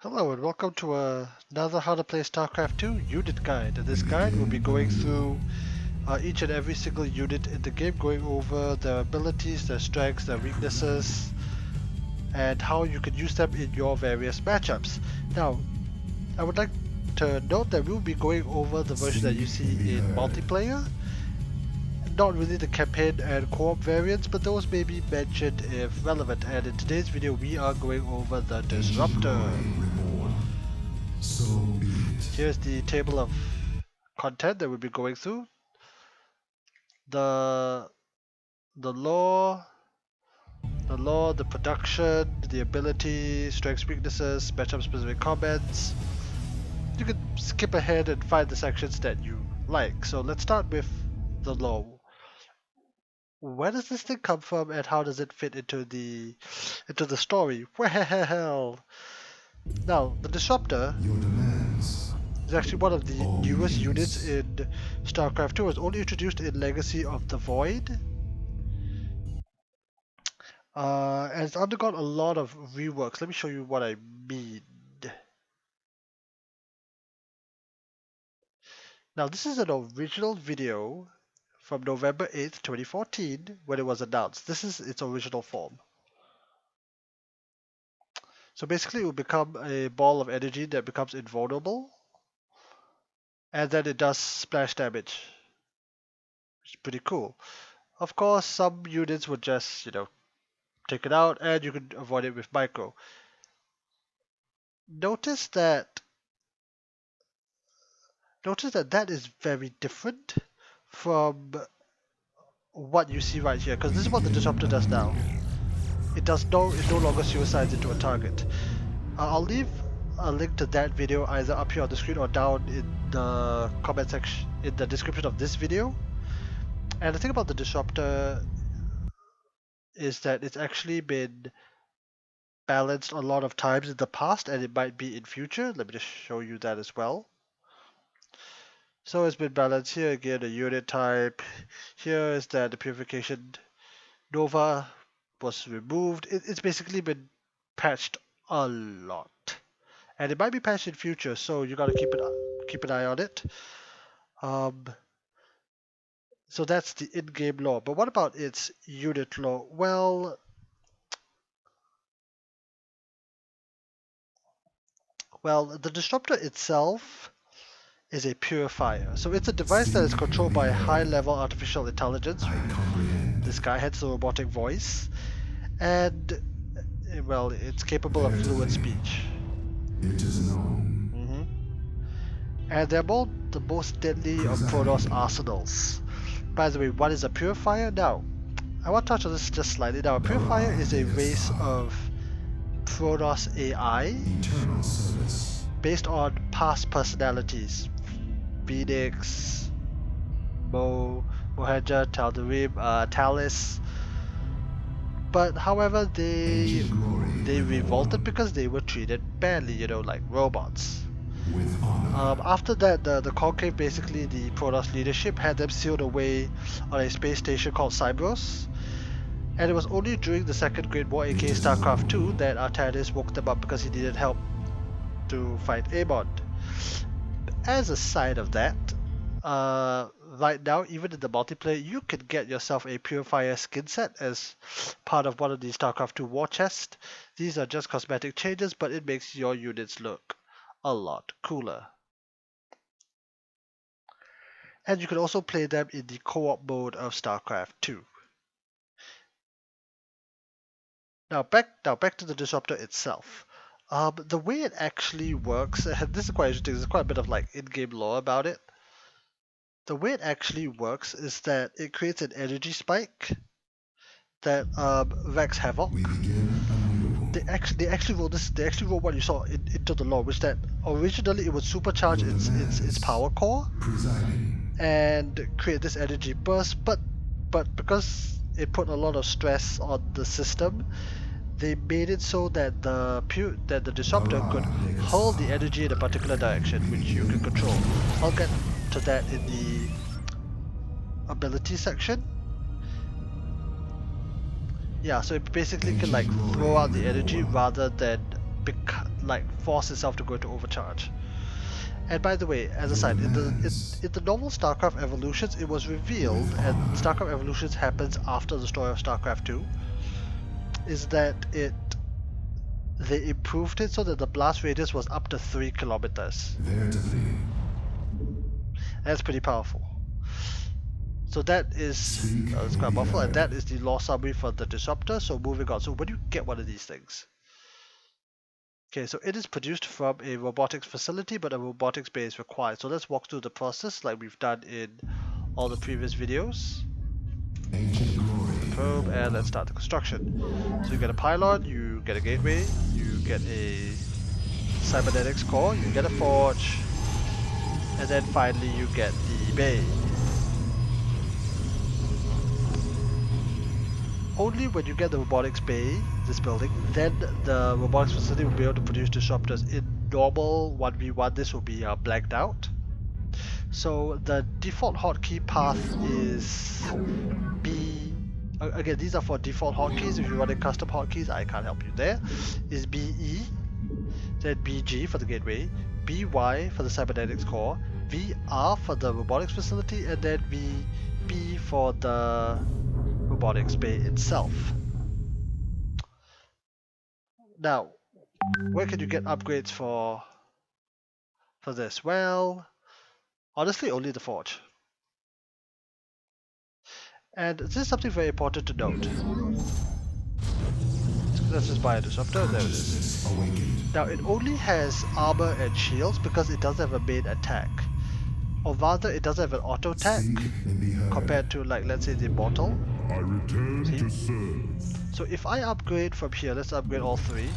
Hello and welcome to another How to Play Starcraft 2 unit guide. In this guide we'll be going through each and every single unit in the game, going over their abilities, their strengths, their weaknesses, and how you can use them in your various matchups. Now, I would like to note that we'll be going over the version that you see in multiplayer, not really the campaign and co-op variants, but those may be mentioned if relevant, and in today's video we are going over the Disruptor. So be it. Here's the table of content that we'll be going through. The lore, the production, the ability, strengths, weaknesses, matchup specific comments. You can skip ahead and find the sections that you like. So let's start with the lore. Where does this thing come from and how does it fit into the story? Well, now the Disruptor Your demands. is actually one of the newest units in StarCraft 2. It was only introduced in Legacy of the Void. And it's undergone a lot of reworks. Let me show you what I mean. Now, this is an original video from November 8th, 2014, when it was announced. This is its original form. So basically, it will become a ball of energy that becomes invulnerable, and then it does splash damage, which is pretty cool. Of course, some units would just, take it out, and you can avoid it with micro. Notice that that is very different from what you see right here, because this is what the Disruptor does now. It no longer suicides into a target. I'll leave a link to that video either up here on the screen or down in the comment section, in the description of this video. And the thing about the Disruptor is that it's actually been balanced a lot of times in the past, and it might be in future. Let me just show you that as well. So it's been balanced here again, the unit type. Here is that the purification Nova was removed. It's basically been patched a lot, and it might be patched in future. So you gotta keep an eye on it. So that's the in-game lore. But what about its unit lore? Well, the Disruptor itself is a purifier. So it's a device that is controlled by a high-level artificial intelligence. I comprehend. This guy has a robotic voice, and well, it's capable of fluent speech. It is known. And they're the most deadly of Protoss arsenals. By the way, what is a purifier? Now, I want to touch on this just slightly. Now, a purifier is a race of Protoss AI Eternal service. based on past personalities. Phoenix, Mohenja, Tal'Darim, Talis. But however, they revolted because they were treated badly, like robots. With honor. After that, the Conclave, basically the Protoss leadership, had them sealed away on a space station called Cybros. And it was only during the Second Great War, aka Starcraft 2, that Artanis woke them up because he needed help to fight Amon. As a side of that, right now, even in the multiplayer, you can get yourself a Purifier skin set as part of one of the Starcraft 2 war chests. These are just cosmetic changes, but it makes your units look a lot cooler. And you can also play them in the co-op mode of StarCraft 2. Now back to the Disruptor itself. The way it actually works, this is quite interesting, there's quite a bit of in-game lore about it. The way it actually works is that it creates an energy spike that wreaks havoc. We begin anew. They actually roll what you saw into the lore, which that originally it would supercharge its power core Presiding. and create this energy burst, but because it put a lot of stress on the system, they made it so that the Disruptor could hurl the energy in a particular direction, which you can control. I'll get to that in the ability section. Yeah, so it basically can throw out the energy rather than like force itself to go into overcharge. And by the way, as a side, in the normal Starcraft Evolutions, it was revealed, and Starcraft Evolutions happens after the story of Starcraft 2, is that they improved it so that the blast radius was up to 3 kilometers. That's pretty powerful. So that is it's quite powerful, and that is the lore summary for the Disruptor. So moving on. So when you get one of these things? Okay, so it is produced from a robotics facility, but a robotics bay is required. So let's walk through the process like we've done in all the previous videos. Probe, and let's start the construction. So you get a pylon, you get a gateway, you get a cybernetics core, you get a forge, and then finally you get the bay. Only when you get the robotics bay, this building, then the robotics facility will be able to produce disruptors. In normal 1v1, this will be blanked out. So the default hotkey path is B. Again, these are for default hotkeys. If you want custom hotkeys, I can't help you there. Is BE, then BG for the gateway, BY for the cybernetics core, VR for the robotics facility, and then VB for the robotics bay itself. Now, where can you get upgrades for this? Well, honestly, only the forge. And this is something very important to note. Let's just buy a disruptor. There it is. Now, it only has armor and shields because it doesn't have a main attack. Or rather, it doesn't have an auto attack compared to, like, let's say the Immortal. I return to serve. So if I upgrade from here, let's upgrade all three.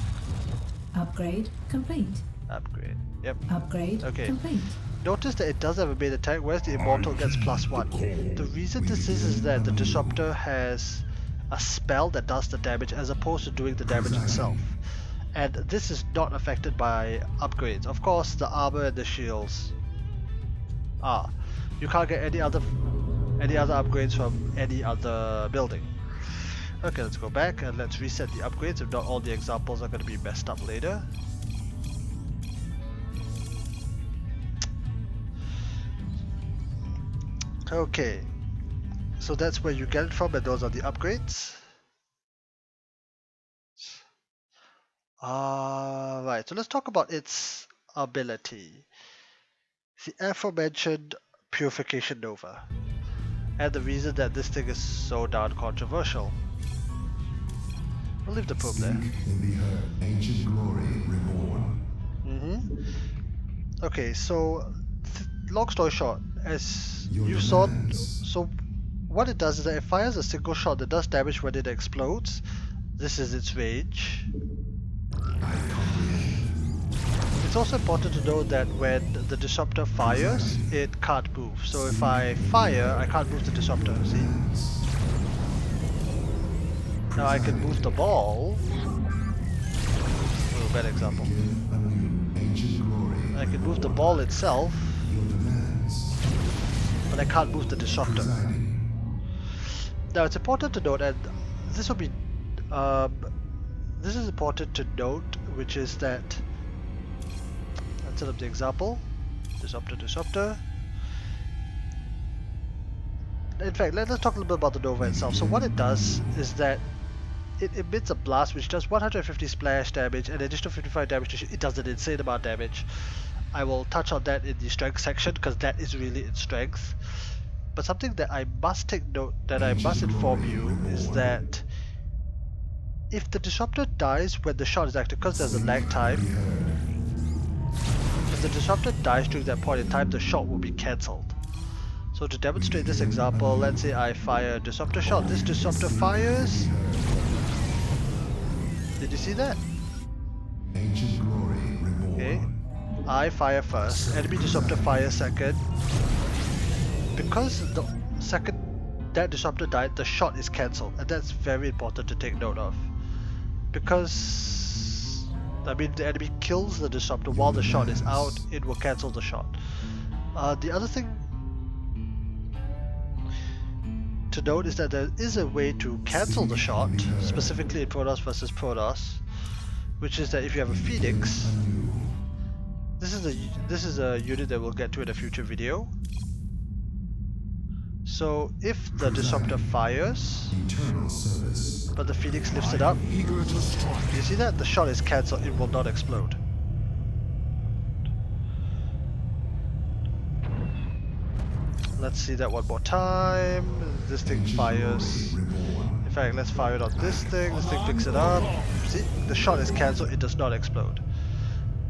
Upgrade complete. Upgrade. Yep. Upgrade complete. Notice that it does have a main attack, whereas the Immortal gets +1. The reason this is that the Disruptor has a spell that does the damage as opposed to doing the damage itself. And this is not affected by upgrades. Of course, the armor and the shields are. You can't get any other upgrades from any other building. Okay, let's go back and let's reset the upgrades. If not, all the examples are going to be messed up later. Okay, so that's where you get it from, and those are the upgrades. Right, so let's talk about its ability. The aforementioned Purification Nova, and the reason that this thing is so darn controversial. We'll leave the probe there. In the ancient glory reborn. Okay, so long story short, as you saw, so what it does is that it fires a single shot that does damage when it explodes. This is its range. It's also important to know that when the Disruptor fires, it can't move. So if I fire, I can't move the Disruptor, see? Now I can move the ball. Oh, bad example. I can move the ball itself, but I can't move the Disruptor. Now it's important to note, and this will be, this is important to note, which is that, let's set up the example, Disruptor. In fact, let's talk a little bit about the Nova itself. So what it does is that it emits a blast which does 150 splash damage and additional 55 damage to shield. It does an insane amount of damage. I will touch on that in the strength section because that is really its strength. But something that I must take note, that I must inform you, is that if the Disruptor dies when the shot is active, because there's a lag time, if the Disruptor dies during that point in time, the shot will be cancelled. So to demonstrate this example, let's say I fire a Disruptor shot. This Disruptor fires. Did you see that? Okay. I fire first. Enemy Disruptor fires second. Because the second that Disruptor died, the shot is cancelled, and that's very important to take note of. Because I mean, the enemy kills the Disruptor while the shot is out, it will cancel the shot. The other thing to note is that there is a way to cancel the shot, specifically in Protoss versus Protoss, which is that if you have a Phoenix, this is a unit that we'll get to in a future video. So if the Disruptor fires, Eternal service. but the Phoenix lifts it up, Eager to strike. you see that? The shot is cancelled, it will not explode. Let's see that one more time. This thing fires. In fact, let's fire it on this thing thing picks it up. See, the shot is cancelled, it does not explode.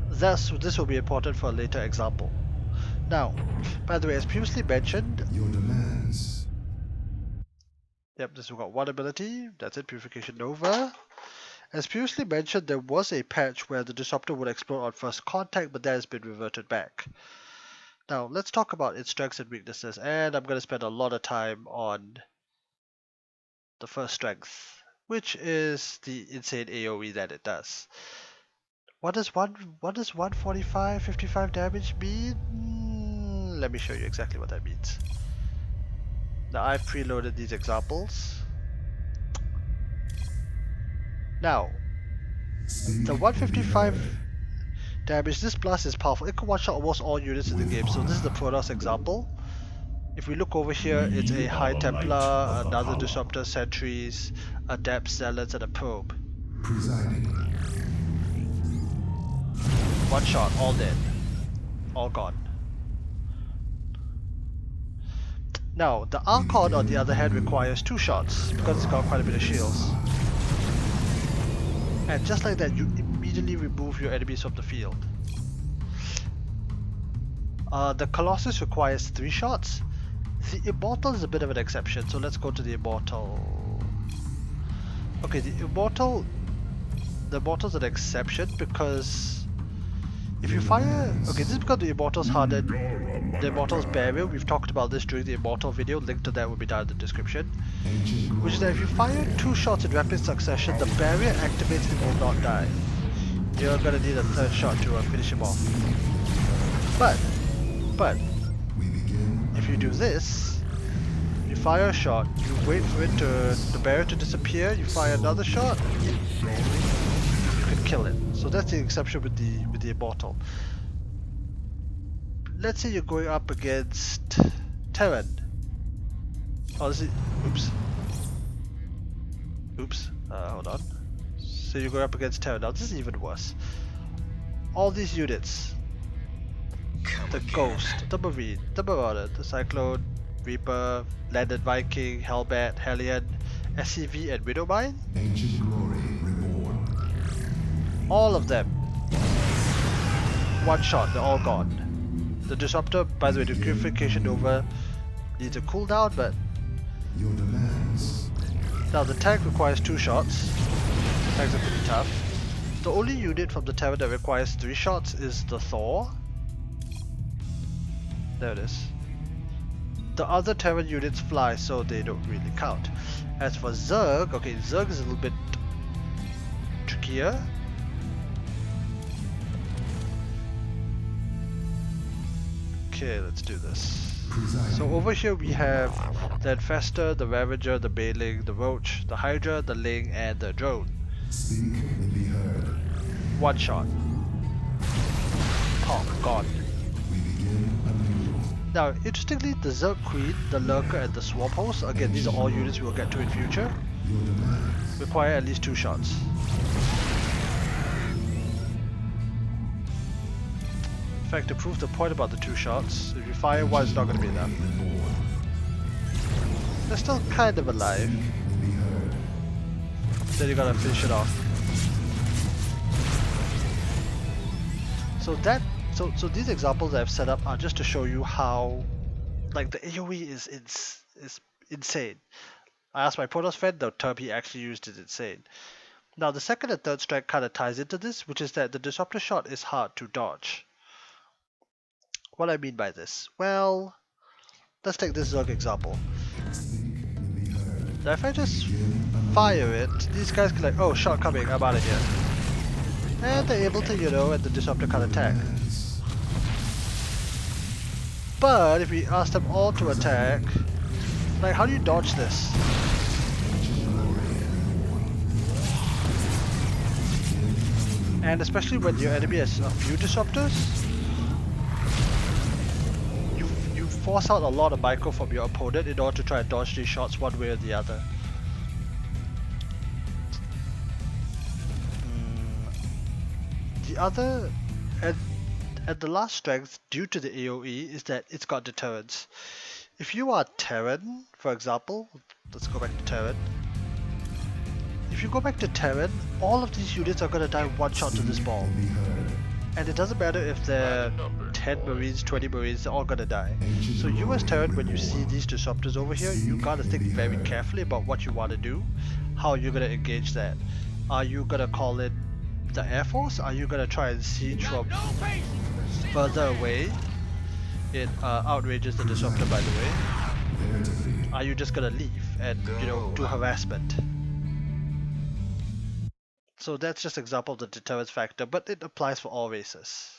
This will be important for a later example. Now, by the way, as previously mentioned, Your demands. yep, this has got one ability, that's it, Purification Nova. As previously mentioned, there was a patch where the Disruptor would explode on first contact, but that has been reverted back. Now, let's talk about its strengths and weaknesses, and I'm going to spend a lot of time on the first strength, which is the insane AoE that it does. What does 145, 55 damage mean? Let me show you exactly what that means. Now, I've preloaded these examples. Now, the 155 damage, this blast is powerful. It can one-shot almost all units in the game. So this is the Protoss example. If we look over here, it's a High Templar, another Disruptor, Sentries, Adept, Zealots, and a Probe. Presiding. One shot, all dead. All gone. Now, the Archon on the other hand requires 2 shots, because it's got quite a bit of shields. And just like that, you immediately remove your enemies from the field. The Colossus requires 3 shots. The Immortal is a bit of an exception, so let's go to the Immortal. Okay, the Immortal's an exception because if you fire... Okay, this is because the Immortal's hardened. The Immortal's barrier, we've talked about this during the Immortal video, link to that will be down in the description. Which is that if you fire 2 shots in rapid succession, the barrier activates and will not die. You're gonna need a 3rd shot to finish him off. But, if you do this, you fire a shot, you wait for the barrier to disappear, you fire another shot, you can kill it. So that's the exception with the Immortal. Let's say you're going up against Terran. Oh, this is... Oops. Hold on. So you're going up against Terran. Now this is even worse. All these units. The Ghost, the Marine, the Marauder, the Cyclone, Reaper, Landed Viking, Hellbat, Hellion, SCV, and Widowmine. Ancient glory reborn. All of them. One shot, they're all gone. The Disruptor, by the way, the Purification Nova needs a cooldown, but... Your demands. Now the tank requires 2 shots. Tanks are pretty tough. The only unit from the Terran that requires 3 shots is the Thor. There it is. The other Terran units fly, so they don't really count. As for Zerg, okay, Zerg is a little bit trickier. Okay, let's do this. So over here we have the Infestor, the Ravager, the Baneling, the Roach, the Hydra, the Ling, and the Drone. Speak and be heard. One shot. Oh, gone. We begin anew. Now, interestingly, the Zerg Queen, the Lurker, and the Swarm Host, again, these are all units we will get to in future, Your demands. require at least 2 shots. In fact, to prove the point about the 2 shots, if you fire one, it's not going to be enough. Reborn. They're still kind of alive. Speak and be heard. Then you gotta finish it off. So these examples that I've set up are just to show you how, like, the AoE is insane. I asked my Protoss friend, the term he actually used is insane. Now the second and third strike kind of ties into this, which is that the Disruptor shot is hard to dodge. What I mean by this? Well, let's take this Zerg example. Now if I just fire it, these guys can like, oh, shot coming, I'm out of here. And they're able to, you know, and the Disruptor can attack. But if we ask them all to attack, like, how do you dodge this? And especially when your enemy has a few disruptors, you force out a lot of micro from your opponent in order to try and dodge these shots one way or the other. The other and the last strength due to the AoE is that it's got deterrence. If you are Terran, for example, let's go back to Terran. If you go back to Terran, all of these units are gonna die one shot to this ball. And it doesn't matter if they're 10 Marines, 20 Marines, they're all gonna die. So you as Terran, when you see these disruptors over here, you gotta think very carefully about what you want to do, how you're gonna engage that. Are you gonna call in the Air Force? Are you gonna try and siege from further away? It outrages the disruptor, by the way. Are you just gonna leave and, you know, do harassment? So that's just an example of the deterrence factor, but it applies for all races.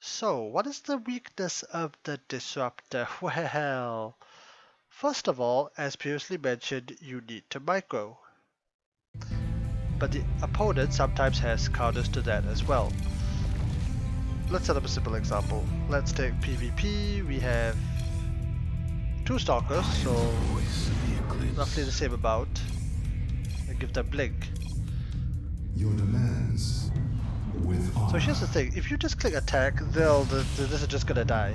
So, what is the weakness of the disruptor? Well, first of all, as previously mentioned, you need to micro. But the opponent sometimes has counters to that as well. Let's set up a simple example. Let's take PvP. We have 2 Stalkers, so roughly the same amount. And give them Blink. Your demands with So here's the thing, if you just click attack, this is just gonna die.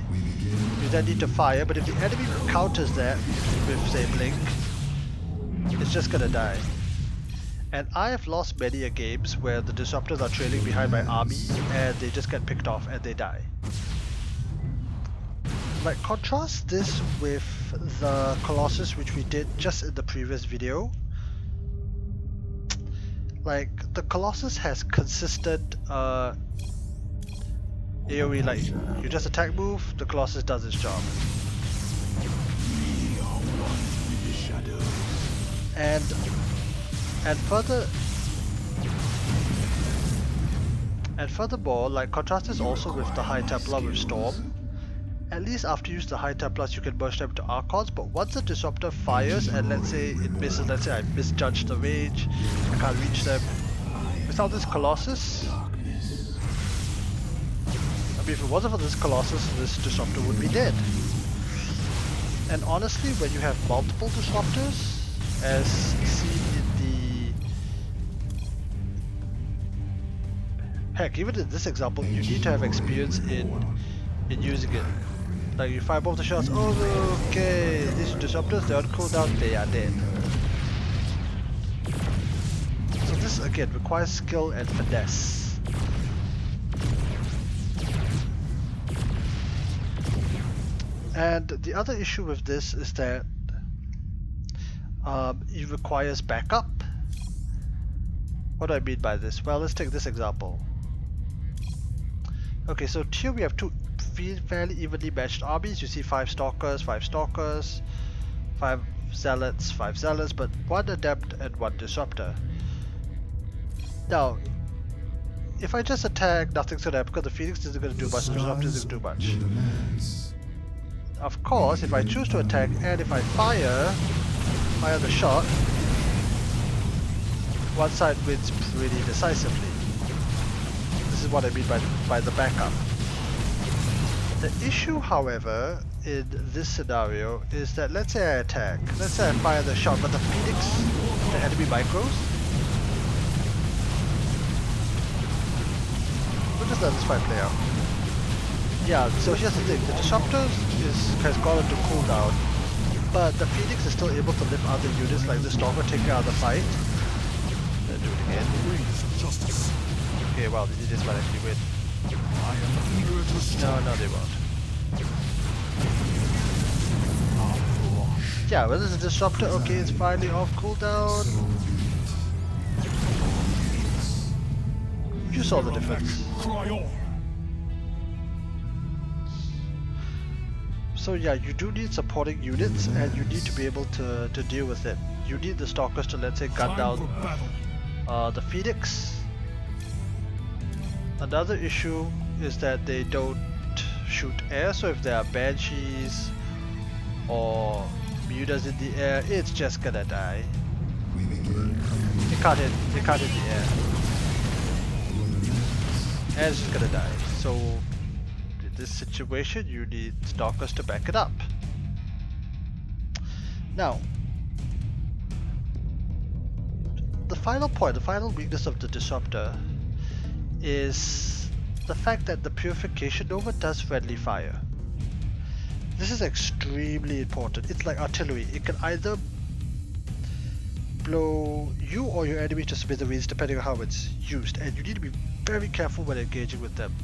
You then need to fire, but if the enemy counters that with, say, Blink, it's just gonna die. And I have lost many games where the disruptors are trailing behind my army and they just get picked off and they die. Like, contrast this with the Colossus, which we did just in the previous video. Like, the Colossus has consistent AoE, like, you just attack move, the Colossus does its job. And furthermore, like, contrast this also with the High Templar with Storm. At least after you use the High Templars, you can merge them to Archons, but once the Disruptor fires and let's say it misses, let's say I misjudged the range, I can't reach them. Without this Colossus, I mean, if it wasn't for this Colossus, this Disruptor would be dead. And honestly, when you have multiple Disruptors, as seen in the... Heck, even in this example, you need to have experience in using it. Like, you fire both the shots, oh, okay, these Disruptors, they're on cooldown, they are dead. So this, again, requires skill and finesse. And the other issue with this is that it requires backup. What do I mean by this? Well, let's take this example. Okay, so here we have 2 fairly evenly matched armies. You see 5 Stalkers, 5 Stalkers, 5 Zealots, 5 Zealots, but 1 Adept and 1 Disruptor. Now, if I just attack, nothing's gonna happen because the Phoenix isn't gonna do much, the Disruptor isn't gonna do much. Of course, if I choose to attack and if I fire the shot, one side wins pretty decisively. This is what I mean by the backup. The issue, however, in this scenario is that let's say I attack, let's say I fire the shot, but the Phoenix, the enemy micros, we'll just let this fight play out. Yeah, so here's the thing, the Disruptors has gone into cooldown, but the Phoenix is still able to lift other units like the Stalker taking out the fight. Then do it again. Okay, well, this might actually win. No, they won't. Yeah, well, this is a Disruptor. Okay, it's finally off cooldown. You saw the difference. So yeah, you do need supporting units and you need to be able to deal with it. You need the Stalkers to, let's say, gun down the Phoenix. Another issue is that they don't shoot air, so if there are Banshees or Mutas in the air, it's just gonna die. They can't hit the air. and it's just gonna die. So in this situation, you need Stalkers to back it up. Now, the final point, the final weakness of the Disruptor is the fact that the Purification Nova does friendly fire. This is extremely important. It's like artillery. It can either blow you or your enemy to smithereens depending on how it's used, and you need to be very careful when engaging with them.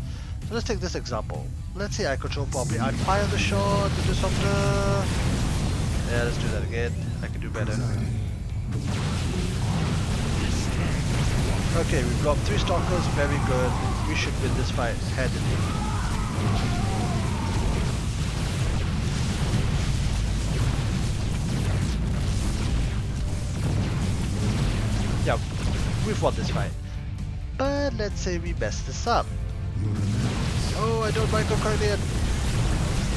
So let's take this example. Let's say I control properly. I fire the shot, the Disruptor. Yeah, let's do that again. I can do better. Okay, we've got 3 Stalkers, very good. We should win this fight handily. Yeah, we've won this fight. But let's say we mess this up. Oh, I don't micro-coordinate.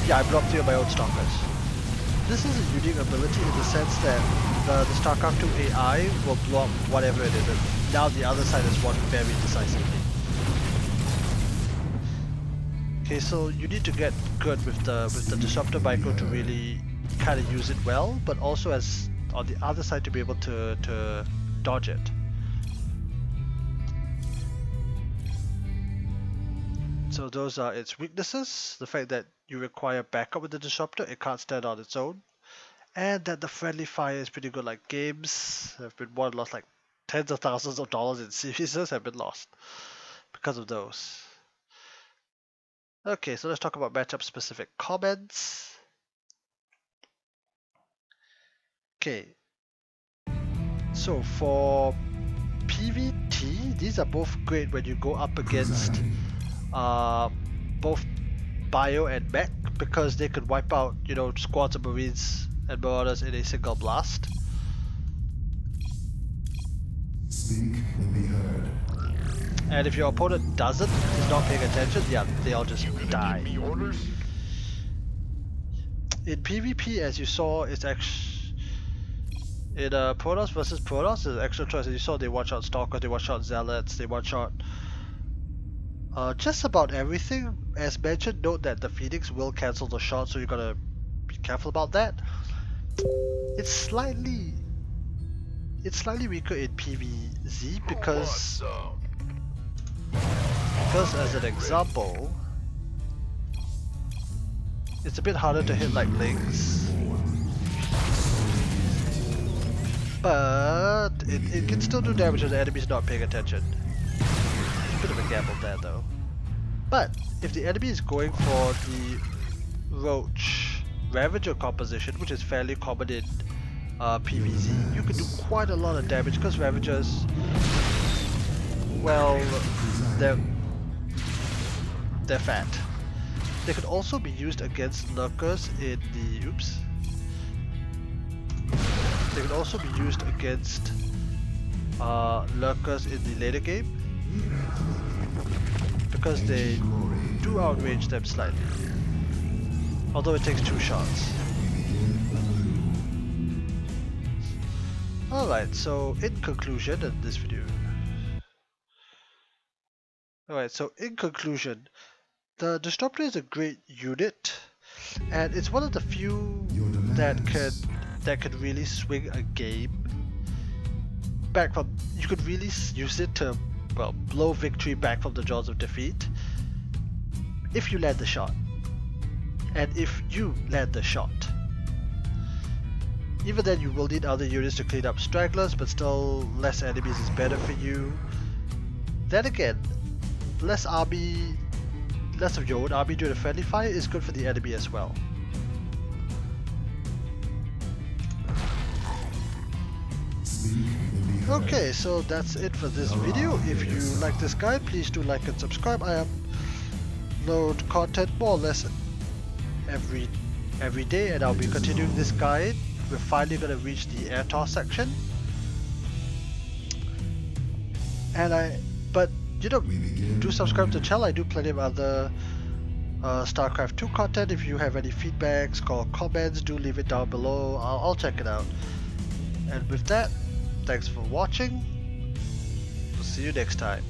Yeah, I blocked 3 of my own Stalkers. This is a unique ability in the sense that the Starcraft 2 AI will blow up whatever it is, and now the other side has won very decisively. Okay, so you need to get good with the Disruptor Micro to really kind of use it well, but also as on the other side to be able to dodge it. So those are its weaknesses, the fact that you require backup with the Disruptor, it can't stand on its own, and that the friendly fire is pretty good. Like games have been won, lost, like tens of thousands of dollars in series have been lost because of those. Okay, so let's talk about matchup specific comments. Okay, so for PvT, these are both great when you go up against both Bio and Mech, because they could wipe out, you know, squads of Marines and Marauders in a single blast. Speak and be heard. And if your opponent doesn't, is not paying attention, yeah, they all just die. In PvP, as you saw, it's actually in Protoss versus Protoss, there's extra choice. As you saw, they watch out Stalkers, they watch out Zealots, they watch out just about everything. As mentioned, note that the Phoenix will cancel the shot, so you gotta be careful about that. It's slightly weaker in PvZ because as an example, it's a bit harder to hit like Lynx, but it can still do damage if the enemy's not paying attention. It's a bit of a gamble there though. But if the enemy is going for the Roach Ravager composition, which is fairly common in PvZ, you can do quite a lot of damage because Ravagers, well, they're fat. They could also be used against Lurkers in the They could also be used against Lurkers in the later game, because they do outrange them slightly, although it takes 2 shots. Alright, so in conclusion of this video. The Disruptor is a great unit, and it's one of the few that could really swing a game back from. You could really use it to, well, blow victory back from the jaws of defeat if you land the shot, and if you land the shot. Even then, you will need other units to clean up stragglers, but still less enemies is better for you. Then again, less of your own army during a friendly fire is good for the enemy as well. Okay, so that's it for this video. If you like this guide, please do like and subscribe. I upload content more or less every day, and I'll be continuing this guide. We're finally going to reach the air toss section, but you know, do subscribe to the channel. I do plenty of other Starcraft 2 content. If you have any feedbacks or comments, do leave it down below. I'll check it out. And with that, thanks for watching. We'll see you next time.